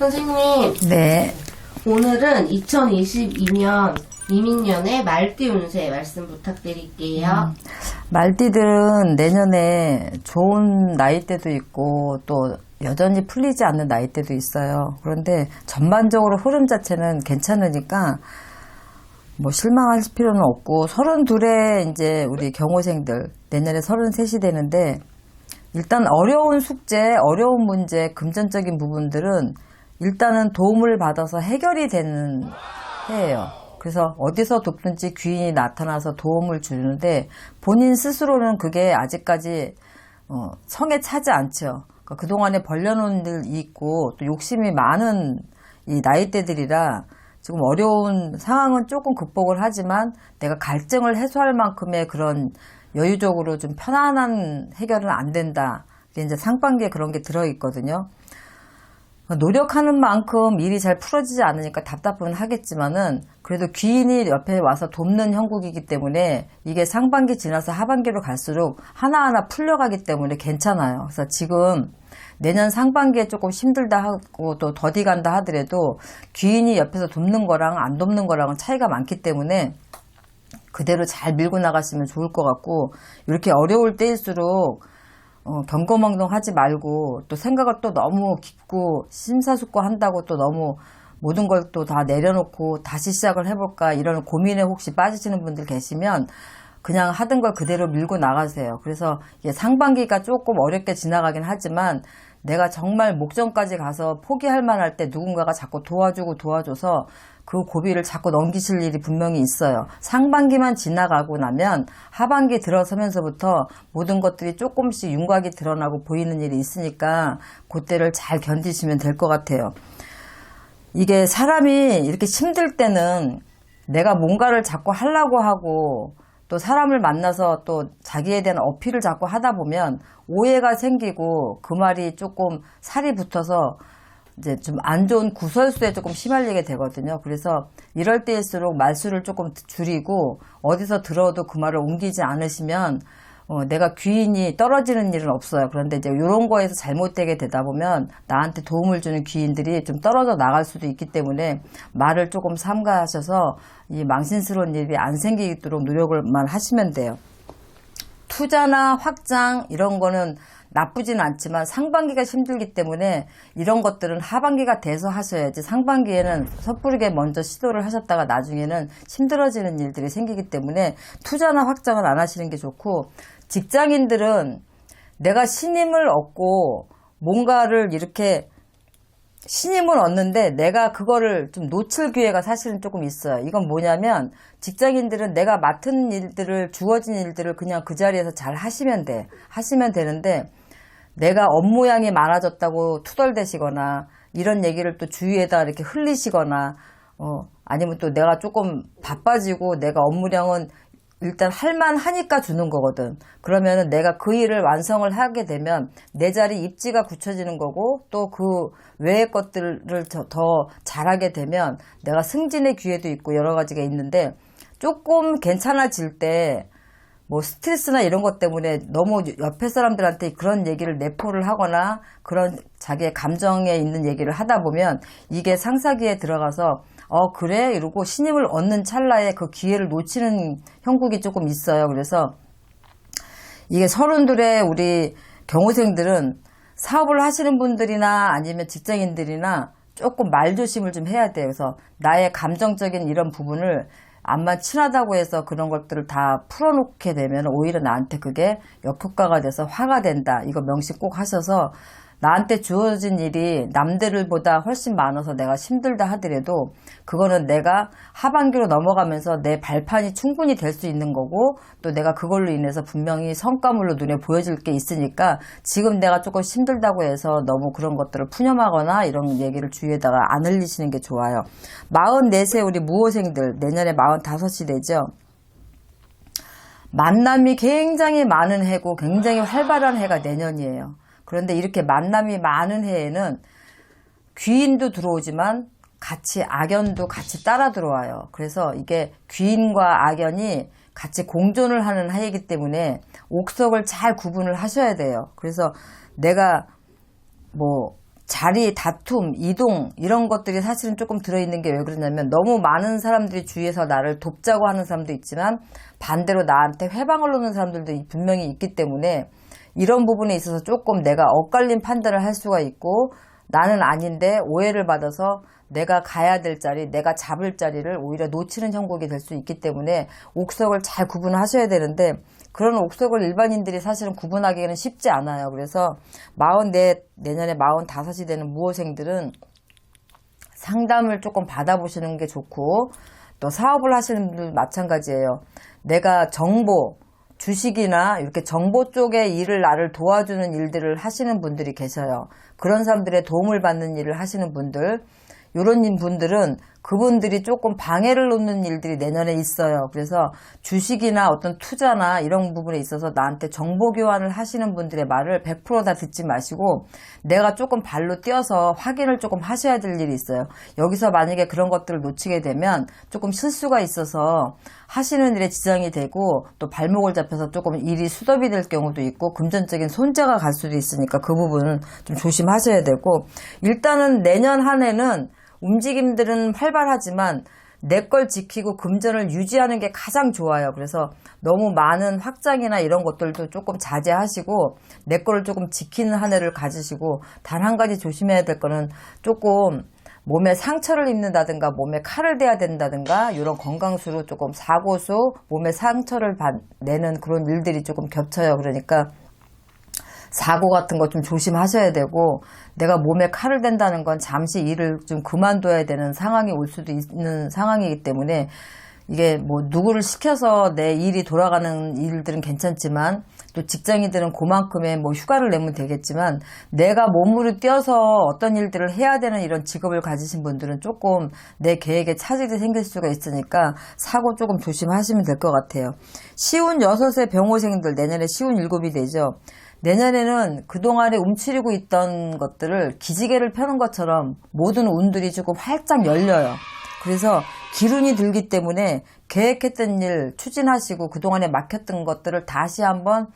선생님, 네. 오늘은 2022년 이민년의 말띠 운세 말씀 부탁드릴게요. 말띠들은 내년에 좋은 나이대도 있고 또 여전히 풀리지 않는 나이대도 있어요. 그런데 전반적으로 흐름 자체는 괜찮으니까 뭐 실망할 필요는 없고, 32에 이제 우리 경호생들 내년에 33이 되는데, 일단 어려운 숙제, 어려운 문제, 금전적인 부분들은 일단은 도움을 받아서 해결이 되는 해예요. 그래서 어디서 돕든지 귀인이 나타나서 도움을 주는데, 본인 스스로는 그게 아직까지 성에 차지 않죠. 그러니까 그동안에 벌려놓은 일이 있고 또 욕심이 많은 이 나이대들이라 지금 어려운 상황은 조금 극복을 하지만 내가 갈증을 해소할 만큼의 그런 여유적으로 좀 편안한 해결은 안 된다. 이게 이제 상반기에 그런 게 들어있거든요. 노력하는 만큼 일이 잘 풀어지지 않으니까 답답은 하겠지만은 그래도 귀인이 옆에 와서 돕는 형국이기 때문에 이게 상반기 지나서 하반기로 갈수록 하나하나 풀려가기 때문에 괜찮아요. 그래서 지금 내년 상반기에 조금 힘들다 하고 또 더디 간다 하더라도 귀인이 옆에서 돕는 거랑 안 돕는 거랑은 차이가 많기 때문에 그대로 잘 밀고 나가시면 좋을 것 같고, 이렇게 어려울 때일수록 경거망동하지 말고 또 생각을 또 너무 깊고 심사숙고한다고 또 너무 모든 걸 또 다 내려놓고 다시 시작을 해볼까 이런 고민에 혹시 빠지시는 분들 계시면 그냥 하던 걸 그대로 밀고 나가세요. 그래서 이게 상반기가 조금 어렵게 지나가긴 하지만 내가 정말 목전까지 가서 포기할 만할 때 누군가가 자꾸 도와주고 도와줘서 그 고비를 자꾸 넘기실 일이 분명히 있어요. 상반기만 지나가고 나면 하반기 들어서면서부터 모든 것들이 조금씩 윤곽이 드러나고 보이는 일이 있으니까 그때를 잘 견디시면 될 것 같아요. 이게 사람이 이렇게 힘들 때는 내가 뭔가를 자꾸 하려고 하고 또 사람을 만나서 또 자기에 대한 어필을 자꾸 하다 보면 오해가 생기고 그 말이 조금 살이 붙어서 이제 좀 안 좋은 구설수에 조금 휘말리게 되거든요. 그래서 이럴 때일수록 말수를 조금 줄이고 어디서 들어도 그 말을 옮기지 않으시면 내가 귀인이 떨어지는 일은 없어요. 그런데 이제 이런 거에서 잘못되게 되다 보면 나한테 도움을 주는 귀인들이 좀 떨어져 나갈 수도 있기 때문에 말을 조금 삼가하셔서 이 망신스러운 일이 안 생기도록 노력을만 하시면 돼요. 투자나 확장 이런 거는 나쁘진 않지만 상반기가 힘들기 때문에 이런 것들은 하반기가 돼서 하셔야지, 상반기에는 섣부르게 먼저 시도를 하셨다가 나중에는 힘들어지는 일들이 생기기 때문에 투자나 확장은 안 하시는 게 좋고, 직장인들은 내가 신임을 얻고 뭔가를 이렇게 신임을 얻는데 내가 그거를 좀 놓칠 기회가 사실은 조금 있어요. 이건 뭐냐면 직장인들은 내가 맡은 일들을, 주어진 일들을 그냥 그 자리에서 잘 하시면 되는데 내가 업무량이 많아졌다고 투덜대시거나 이런 얘기를 또 주위에다 이렇게 흘리시거나 아니면 또 내가 조금 바빠지고 내가 업무량은 일단 할만하니까 주는 거거든. 그러면은 내가 그 일을 완성을 하게 되면 내 자리 입지가 굳혀지는 거고, 또 그 외의 것들을 더 잘하게 되면 내가 승진의 기회도 있고 여러 가지가 있는데, 조금 괜찮아질 때 뭐 스트레스나 이런 것 때문에 너무 옆에 사람들한테 그런 얘기를 내포를 하거나 그런 자기의 감정에 있는 얘기를 하다 보면 이게 상사기에 들어가서 그래? 이러고 신임을 얻는 찰나에 그 기회를 놓치는 형국이 조금 있어요. 그래서 이게 32의 우리 경호생들은 사업을 하시는 분들이나 아니면 직장인들이나 조금 말조심을 좀 해야 돼요. 그래서 나의 감정적인 이런 부분을 암만 친하다고 해서 그런 것들을 다 풀어놓게 되면 오히려 나한테 그게 역효과가 돼서 화가 된다. 이거 명시 꼭 하셔서, 나한테 주어진 일이 남들보다 훨씬 많아서 내가 힘들다 하더라도 그거는 내가 하반기로 넘어가면서 내 발판이 충분히 될 수 있는 거고, 또 내가 그걸로 인해서 분명히 성과물로 눈에 보여질 게 있으니까 지금 내가 조금 힘들다고 해서 너무 그런 것들을 푸념하거나 이런 얘기를 주위에다가 안 흘리시는 게 좋아요. 44세 우리 무호생들 내년에 45이 되죠. 만남이 굉장히 많은 해고 굉장히 활발한 해가 내년이에요. 그런데 이렇게 만남이 많은 해에는 귀인도 들어오지만 같이 악연도 같이 따라 들어와요. 그래서 이게 귀인과 악연이 같이 공존을 하는 해이기 때문에 옥석을 잘 구분을 하셔야 돼요. 그래서 내가 뭐 자리, 다툼, 이동 이런 것들이 사실은 조금 들어있는 게 왜 그러냐면 너무 많은 사람들이 주위에서 나를 돕자고 하는 사람도 있지만 반대로 나한테 회방을 놓는 사람들도 분명히 있기 때문에 이런 부분에 있어서 조금 내가 엇갈린 판단을 할 수가 있고 나는 아닌데 오해를 받아서 내가 가야 될 자리, 내가 잡을 자리를 오히려 놓치는 형국이 될 수 있기 때문에 옥석을 잘 구분하셔야 되는데 그런 옥석을 일반인들이 사실은 구분하기에는 쉽지 않아요. 그래서 44, 내년에 45이 되는 무호생들은 상담을 조금 받아보시는 게 좋고 또 사업을 하시는 분들 마찬가지예요. 내가 정보, 주식이나 이렇게 정보 쪽의 일을 나를 도와주는 일들을 하시는 분들이 계셔요. 그런 사람들의 도움을 받는 일을 하시는 분들, 이런 분들은 그분들이 조금 방해를 놓는 일들이 내년에 있어요. 그래서 주식이나 어떤 투자나 이런 부분에 있어서 나한테 정보 교환을 하시는 분들의 말을 100% 다 듣지 마시고 내가 조금 발로 뛰어서 확인을 조금 하셔야 될 일이 있어요. 여기서 만약에 그런 것들을 놓치게 되면 조금 실수가 있어서 하시는 일에 지장이 되고 또 발목을 잡혀서 조금 일이 수dob이 될 경우도 있고 금전적인 손재가 갈 수도 있으니까 그 부분은 좀 조심하셔야 되고 일단은 내년 한 해는 움직임들은 활발하지만 내 걸 지키고 금전을 유지하는 게 가장 좋아요. 그래서 너무 많은 확장이나 이런 것들도 조금 자제하시고 내 거를 조금 지키는 한 해를 가지시고 단 한 가지 조심해야 될 거는 조금 몸에 상처를 입는다든가 몸에 칼을 대야 된다든가 이런 건강수로 조금 사고수 몸에 상처를 내는 그런 일들이 조금 겹쳐요. 그러니까 사고 같은 거 좀 조심하셔야 되고 내가 몸에 칼을 댄다는 건 잠시 일을 좀 그만둬야 되는 상황이 올 수도 있는 상황이기 때문에 이게 뭐 누구를 시켜서 내 일이 돌아가는 일들은 괜찮지만 또 직장인들은 그만큼의 뭐 휴가를 내면 되겠지만 내가 몸으로 뛰어서 어떤 일들을 해야 되는 이런 직업을 가지신 분들은 조금 내 계획에 차질이 생길 수가 있으니까 사고 조금 조심하시면 될 것 같아요. 시운 6의 병호생들 내년에 시운 7이 되죠. 내년에는 그동안에 움츠리고 있던 것들을 기지개를 펴는 것처럼 모든 운들이 조금 활짝 열려요. 그래서 기운이 들기 때문에 계획했던 일 추진하시고 그동안에 막혔던 것들을 다시 한번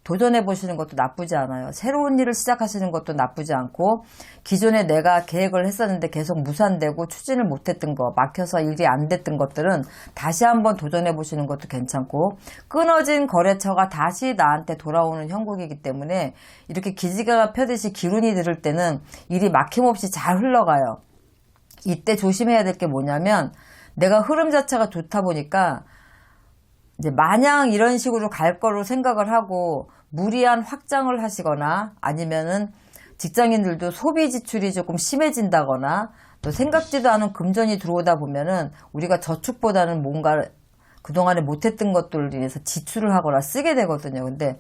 도전해 보시는 것도 나쁘지 않아요. 새로운 일을 시작하시는 것도 나쁘지 않고 기존에 내가 계획을 했었는데 계속 무산되고 추진을 못했던 거 막혀서 일이 안 됐던 것들은 다시 한번 도전해 보시는 것도 괜찮고 끊어진 거래처가 다시 나한테 돌아오는 형국이기 때문에 이렇게 기지개가 펴듯이 기운이 들을 때는 일이 막힘없이 잘 흘러가요. 이때 조심해야 될 게 뭐냐면 내가 흐름 자체가 좋다 보니까 이제 마냥 이런 식으로 갈 거로 생각을 하고 무리한 확장을 하시거나 아니면은 직장인들도 소비 지출이 조금 심해진다거나 또 생각지도 않은 금전이 들어오다 보면은 우리가 저축보다는 뭔가 그동안에 못했던 것들을 위해서 지출을 하거나 쓰게 되거든요. 근데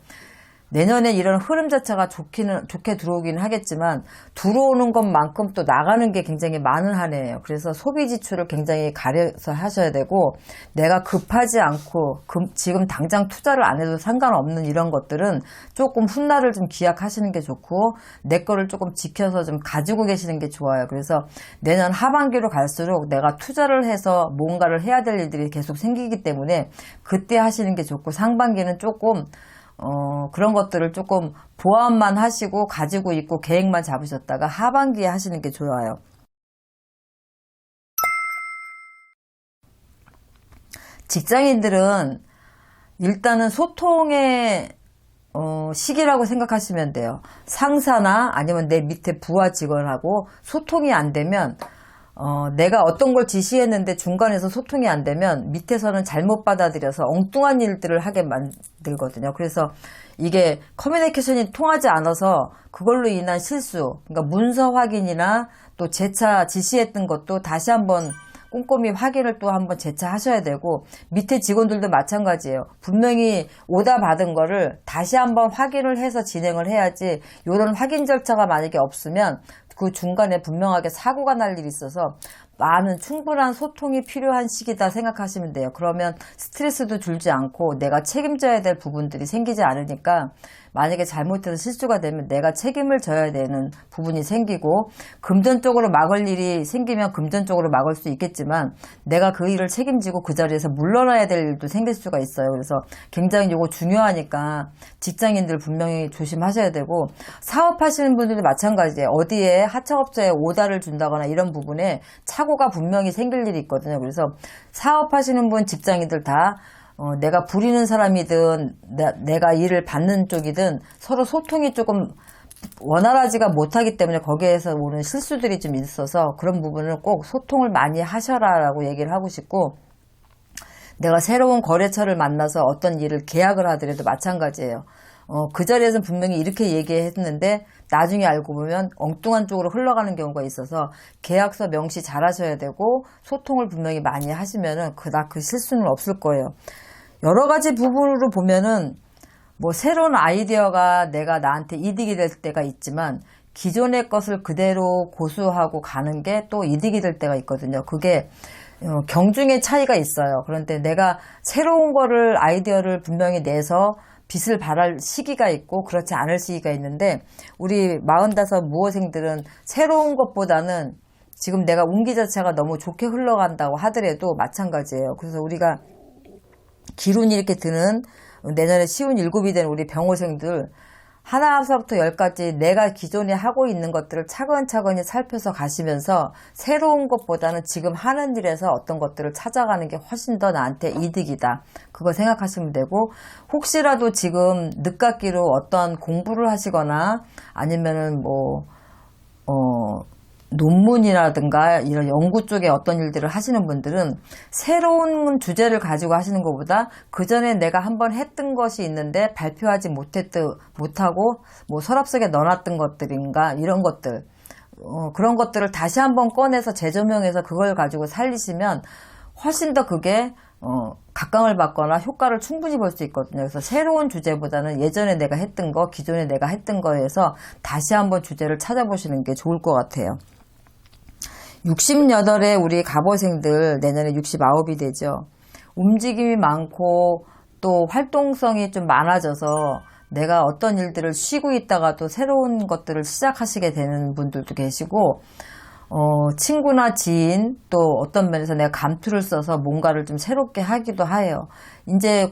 내년에 이런 흐름 자체가 좋게 들어오긴 하겠지만 들어오는 것만큼 또 나가는 게 굉장히 많은 한 해예요. 그래서 소비 지출을 굉장히 가려서 하셔야 되고 내가 급하지 않고 지금 당장 투자를 안 해도 상관없는 이런 것들은 조금 훗날을 좀 기약하시는 게 좋고 내 거를 조금 지켜서 좀 가지고 계시는 게 좋아요. 그래서 내년 하반기로 갈수록 내가 투자를 해서 뭔가를 해야 될 일들이 계속 생기기 때문에 그때 하시는 게 좋고 상반기는 조금 그런 것들을 조금 보완만 하시고 가지고 있고 계획만 잡으셨다가 하반기에 하시는 게 좋아요. 직장인들은 일단은 소통의 시기라고 생각하시면 돼요. 상사나 아니면 내 밑에 부하 직원하고 소통이 안 되면 내가 어떤 걸 지시했는데 중간에서 소통이 안 되면 밑에서는 잘못 받아들여서 엉뚱한 일들을 하게 만들거든요. 그래서 이게 커뮤니케이션이 통하지 않아서 그걸로 인한 실수, 그러니까 문서 확인이나 또 재차 지시했던 것도 다시 한번 꼼꼼히 확인을 또 한번 재차하셔야 되고 밑에 직원들도 마찬가지예요. 분명히 오다 받은 거를 다시 한번 확인을 해서 진행을 해야지 이런 확인 절차가 만약에 없으면 그 중간에 분명하게 사고가 날 일이 있어서 많은 충분한 소통이 필요한 시기다 생각하시면 돼요. 그러면 스트레스도 줄지 않고 내가 책임져야 될 부분들이 생기지 않으니까 만약에 잘못해서 실수가 되면 내가 책임을 져야 되는 부분이 생기고, 금전적으로 막을 일이 생기면 금전적으로 막을 수 있겠지만 내가 그 일을 책임지고 그 자리에서 물러나야 될 일도 생길 수가 있어요. 그래서 굉장히 이거 중요하니까 직장인들 분명히 조심하셔야 되고, 사업하시는 분들도 마찬가지예요. 어디에 하청업체에 오다를 준다거나 이런 부분에 착오가 분명히 생길 일이 있거든요. 그래서 사업하시는 분, 직장인들 다 내가 부리는 사람이든 내가 일을 받는 쪽이든 서로 소통이 조금 원활하지가 못하기 때문에 거기에서 오는 실수들이 좀 있어서 그런 부분은 꼭 소통을 많이 하셔라라고 얘기를 하고 싶고, 내가 새로운 거래처를 만나서 어떤 일을 계약을 하더라도 마찬가지예요. 그 자리에서 분명히 이렇게 얘기했는데 나중에 알고 보면 엉뚱한 쪽으로 흘러가는 경우가 있어서 계약서 명시 잘 하셔야 되고, 소통을 분명히 많이 하시면은 그닥 그 실수는 없을 거예요. 여러 가지 부분으로 보면은 뭐 새로운 아이디어가 내가 나한테 이득이 될 때가 있지만 기존의 것을 그대로 고수하고 가는 게 또 이득이 될 때가 있거든요. 그게 경중의 차이가 있어요. 그런데 내가 새로운 거를 아이디어를 분명히 내서 빛을 발할 시기가 있고 그렇지 않을 시기가 있는데, 우리 45 무호생들은 새로운 것보다는 지금 내가 운기 자체가 너무 좋게 흘러간다고 하더라도 마찬가지예요. 그래서 우리가 기운이 이렇게 드는 내년에 시운 7이 된 우리 병호생들, 하나부터 10까지 내가 기존에 하고 있는 것들을 차근차근히 살펴서 가시면서 새로운 것보다는 지금 하는 일에서 어떤 것들을 찾아가는 게 훨씬 더 나한테 이득이다. 그거 생각하시면 되고, 혹시라도 지금 늦깎이로 어떤 공부를 하시거나 아니면은 논문이라든가 이런 연구 쪽에 어떤 일들을 하시는 분들은 새로운 주제를 가지고 하시는 것보다 그 전에 내가 한번 했던 것이 있는데 발표하지 못하고 뭐 서랍 속에 넣어놨던 것들인가 이런 것들, 그런 것들을 다시 한번 꺼내서 재조명해서 그걸 가지고 살리시면 훨씬 더 그게 각광을 받거나 효과를 충분히 볼 수 있거든요. 그래서 새로운 주제보다는 예전에 내가 했던 거, 기존에 내가 했던 거에서 다시 한번 주제를 찾아보시는 게 좋을 것 같아요. 68의 우리 갑오생들 내년에 69이 되죠. 움직임이 많고 또 활동성이 좀 많아져서 내가 어떤 일들을 쉬고 있다가도 새로운 것들을 시작하시게 되는 분들도 계시고, 친구나 지인 또 어떤 면에서 내가 감투를 써서 뭔가를 좀 새롭게 하기도 해요. 이제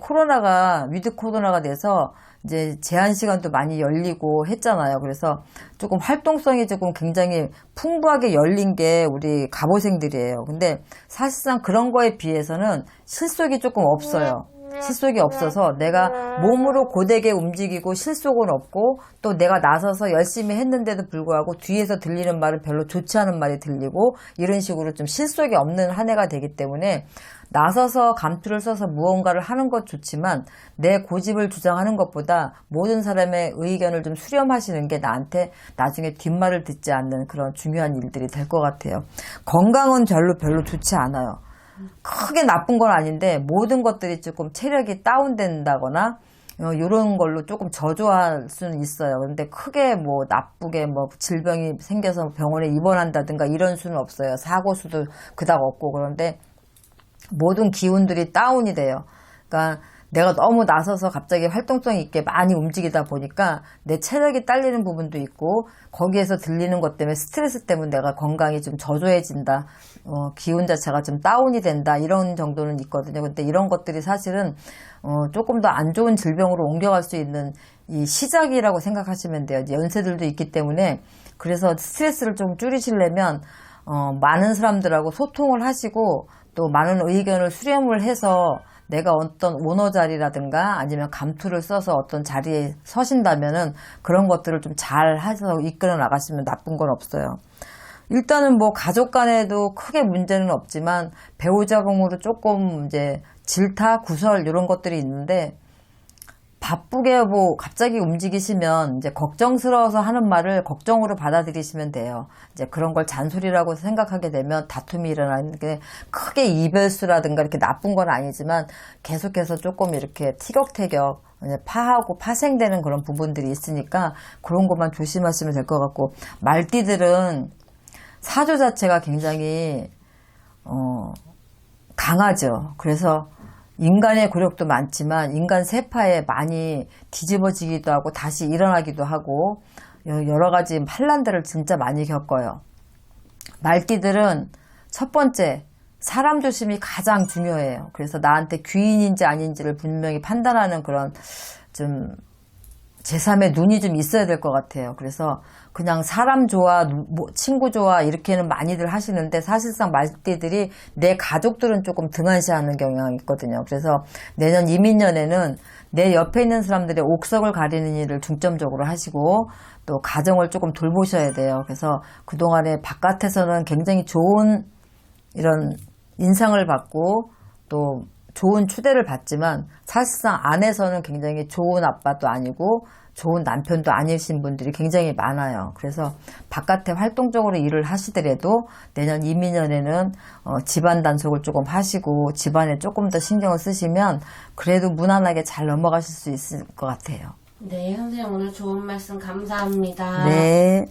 위드 코로나가 돼서 이제 제한 시간도 많이 열리고 했잖아요. 그래서 조금 활동성이 조금 굉장히 풍부하게 열린 게 우리 갑오생들이에요. 근데 사실상 그런 거에 비해서는 실속이 조금 없어요. 실속이 없어서 내가 몸으로 고되게 움직이고 실속은 없고, 또 내가 나서서 열심히 했는데도 불구하고 뒤에서 들리는 말은 별로 좋지 않은 말이 들리고, 이런 식으로 좀 실속이 없는 한 해가 되기 때문에 나서서 감투를 써서 무언가를 하는 것 좋지만 내 고집을 주장하는 것보다 모든 사람의 의견을 좀 수렴하시는 게 나한테 나중에 뒷말을 듣지 않는 그런 중요한 일들이 될 것 같아요. 건강은 별로 좋지 않아요. 크게 나쁜 건 아닌데 모든 것들이 조금 체력이 다운된다거나 이런 걸로 조금 저조할 수는 있어요. 그런데 크게 뭐 나쁘게 뭐 질병이 생겨서 병원에 입원한다든가 이런 수는 없어요. 사고 수도 그닥 없고. 그런데 모든 기운들이 다운이 돼요. 그러니까 내가 너무 나서서 갑자기 활동성 있게 많이 움직이다 보니까 내 체력이 딸리는 부분도 있고, 거기에서 들리는 것 때문에 스트레스 때문에 내가 건강이 좀 저조해진다, 기운 자체가 좀 다운이 된다, 이런 정도는 있거든요. 근데 이런 것들이 사실은 조금 더 안 좋은 질병으로 옮겨갈 수 있는 이 시작이라고 생각하시면 돼요. 연세들도 있기 때문에. 그래서 스트레스를 좀 줄이시려면 많은 사람들하고 소통을 하시고 또 많은 의견을 수렴을 해서 내가 어떤 오너 자리라든가 아니면 감투를 써서 어떤 자리에 서신다면은 그런 것들을 좀 잘 해서 이끌어 나가시면 나쁜 건 없어요. 일단은 뭐 가족 간에도 크게 문제는 없지만 배우자금으로 조금 이제 질타, 구설 이런 것들이 있는데, 바쁘게 뭐 갑자기 움직이시면 이제 걱정스러워서 하는 말을 걱정으로 받아들이시면 돼요. 이제 그런 걸 잔소리라고 생각하게 되면 다툼이 일어나는 게, 크게 이별수라든가 이렇게 나쁜 건 아니지만 계속해서 조금 이렇게 티격태격 파하고 파생되는 그런 부분들이 있으니까 그런 것만 조심하시면 될 것 같고, 말띠들은 사주 자체가 굉장히 강하죠. 그래서 인간의 굴욕도 많지만 인간 세파에 많이 뒤집어지기도 하고 다시 일어나기도 하고 여러 가지 환란들을 진짜 많이 겪어요. 말띠들은 첫 번째 사람 조심이 가장 중요해요. 그래서 나한테 귀인인지 아닌지를 분명히 판단하는 그런 좀 제3의 눈이 좀 있어야 될 것 같아요. 그래서 그냥 사람 좋아, 친구 좋아 이렇게는 많이들 하시는데 사실상 말띠들이 내 가족들은 조금 등한시하는 경향이 있거든요. 그래서 내년 이민년에는 내 옆에 있는 사람들의 옥석을 가리는 일을 중점적으로 하시고 또 가정을 조금 돌보셔야 돼요. 그래서 그동안에 바깥에서는 굉장히 좋은 이런 인상을 받고 또 좋은 추대를 받지만 사실상 안에서는 굉장히 좋은 아빠도 아니고 좋은 남편도 아니신 분들이 굉장히 많아요. 그래서 바깥에 활동적으로 일을 하시더라도 내년 이민년에는 집안 단속을 조금 하시고 집안에 조금 더 신경을 쓰시면 그래도 무난하게 잘 넘어가실 수 있을 것 같아요. 네, 선생님 오늘 좋은 말씀 감사합니다. 네.